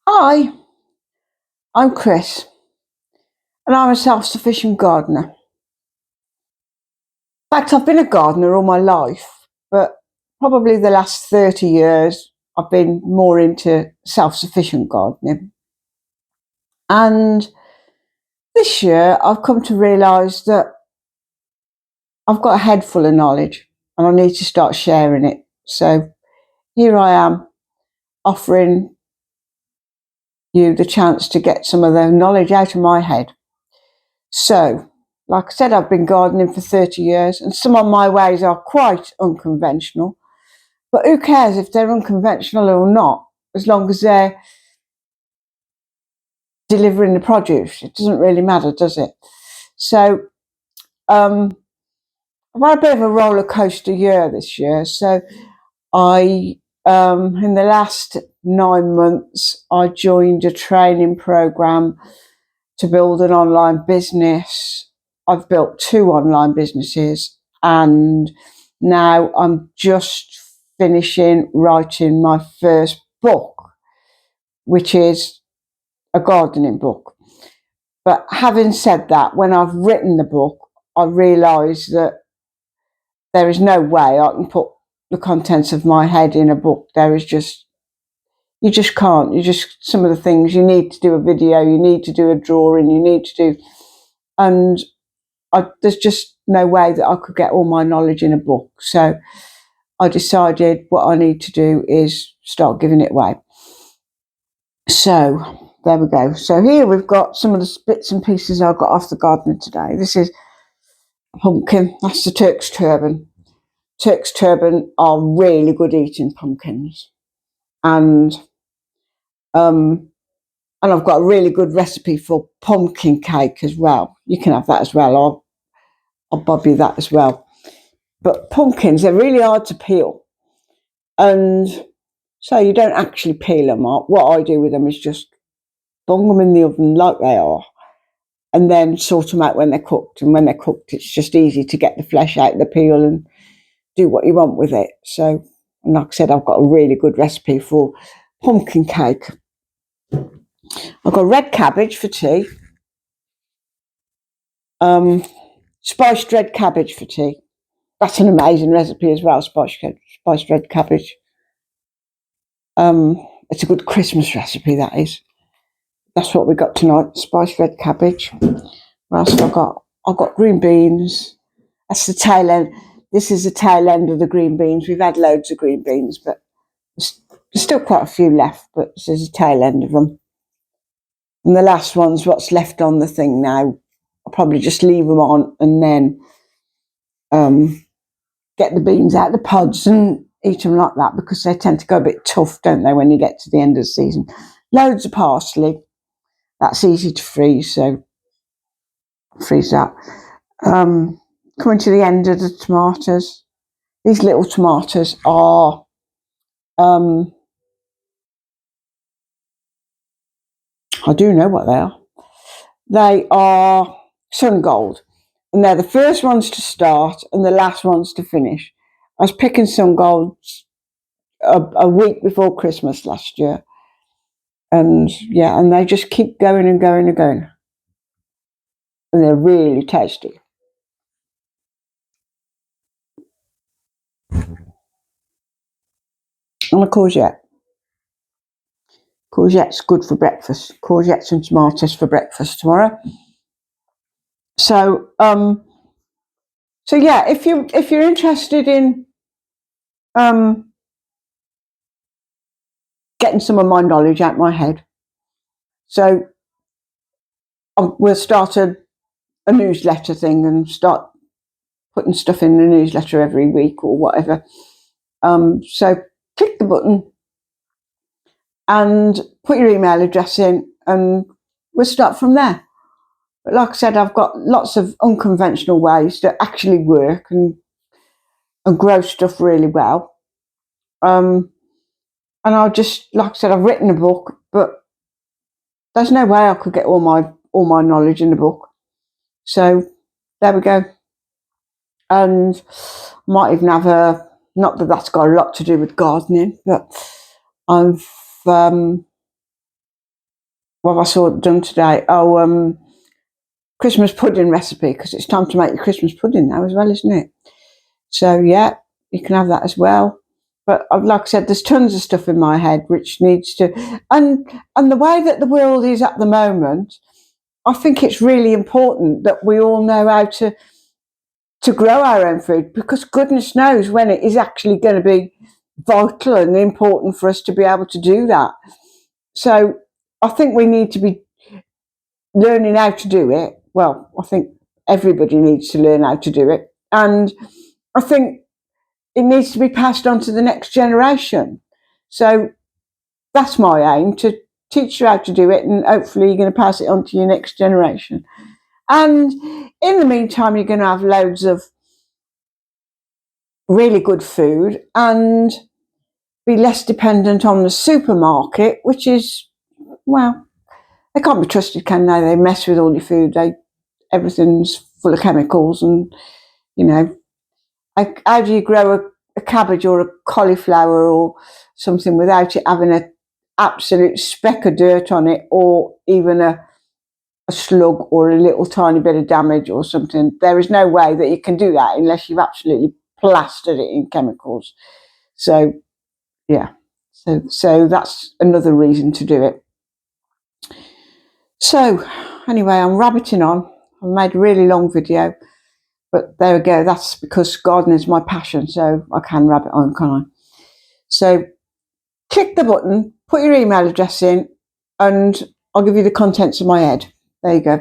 Hi, I'm Chris, and I'm a self-sufficient gardener. In fact, I've been a gardener all my life, but probably the last 30 years, I've been more into self-sufficient gardening. And this year, I've come to realise that I've got a head full of knowledge and I need to start sharing it. So here I am, offering you the chance to get some of the knowledge out of my head. So, like I said, I've been gardening for 30 years and some of my ways are quite unconventional, but who cares if they're unconventional or not, as long as they're delivering the produce. It doesn't really matter, does it? So, I've had a bit of a roller coaster year this year. So in the last 9 months, I joined a training program to build an online business. I've built 2 online businesses, and now I'm just finishing writing my first book, which is a gardening book. But having said that, when I've written the book, I realise that there is no way I can put the contents of my head in a book. You just can't. Some of the things you need to do a video, you need to do a drawing, and there's just no way that I could get all my knowledge in a book. So I decided what I need to do is start giving it away. So there we go. So here we've got some of the bits and pieces I got off the gardener today. This is a pumpkin. That's the Turk's turban. Turk's turban are really good eating pumpkins, and I've got a really good recipe for pumpkin cake as well. You can have that as well. I'll bob you that as well. But pumpkins, they're really hard to peel, and so you don't actually peel them up. What I do with them is just bung them in the oven like they are, and then sort them out when they're cooked. And when they're cooked, it's just easy to get the flesh out of the peel and do what you want with it. So, and like I said, I've got a really good recipe for pumpkin cake. I've got red cabbage for tea, spiced red cabbage for tea. That's an amazing recipe as well, spiced red cabbage. It's a good Christmas recipe, that is. That's what we got tonight, spiced red cabbage. What else have I got? I've got green beans. That's the tail end. This is the tail end of the green beans. We've had loads of green beans, but there's still quite a few left, but this is the tail end of them. And the last one's what's left on the thing now. I'll probably just leave them on and then get the beans out of the pods and eat them like that, because they tend to go a bit tough, don't they, when you get to the end of the season. Loads of parsley. That's easy to freeze, so freeze that. Coming to the end of the tomatoes. These little tomatoes are I do know what they are. They are sun gold, and they're the first ones to start and the last ones to finish. I was picking sun golds a week before Christmas last year, and yeah, and they just keep going and going and going, and they're really tasty. And a courgette. Courgette's good for breakfast. Courgettes and tomatoes for breakfast tomorrow. So, yeah, if you're interested in getting some of my knowledge out my head, so we'll start a newsletter thing and start putting stuff in the newsletter every week or whatever. So click the button and put your email address in, and we'll start from there. But like I said, I've got lots of unconventional ways that actually work and grow stuff really well. And I'll just, like I said, I've written a book, but there's no way I could get all my knowledge in the book. So there we go. And might even have not that that's got a lot to do with gardening, but I've what have I saw done today? Christmas pudding recipe, because it's time to make your Christmas pudding now as well, isn't it? So yeah, you can have that as well. But like I said, there's tons of stuff in my head which needs to, and the way that the world is at the moment, I think it's really important that we all know how to grow our own food, because goodness knows when it is actually going to be vital and important for us to be able to do that. So I think we need to be learning how to do it. Well, I think everybody needs to learn how to do it. And I think it needs to be passed on to the next generation. So that's my aim, to teach you how to do it, and hopefully you're going to pass it on to your next generation. And in the meantime, you're going to have loads of really good food and be less dependent on the supermarket, which is, well, they can't be trusted, can they? They mess with all your food. Everything's full of chemicals, and you know, how do you grow a cabbage or a cauliflower or something without it having an absolute speck of dirt on it, or even a slug or a little tiny bit of damage or something? There is no way that you can do that unless you've absolutely plastered it in chemicals. So yeah, so that's another reason to do it. So anyway, I'm rabbiting on. I've made a really long video, but there we go. That's because gardening is my passion, so I can rabbit on, can't I? So click the button, put your email address in, and I'll give you the contents of my head. There you go.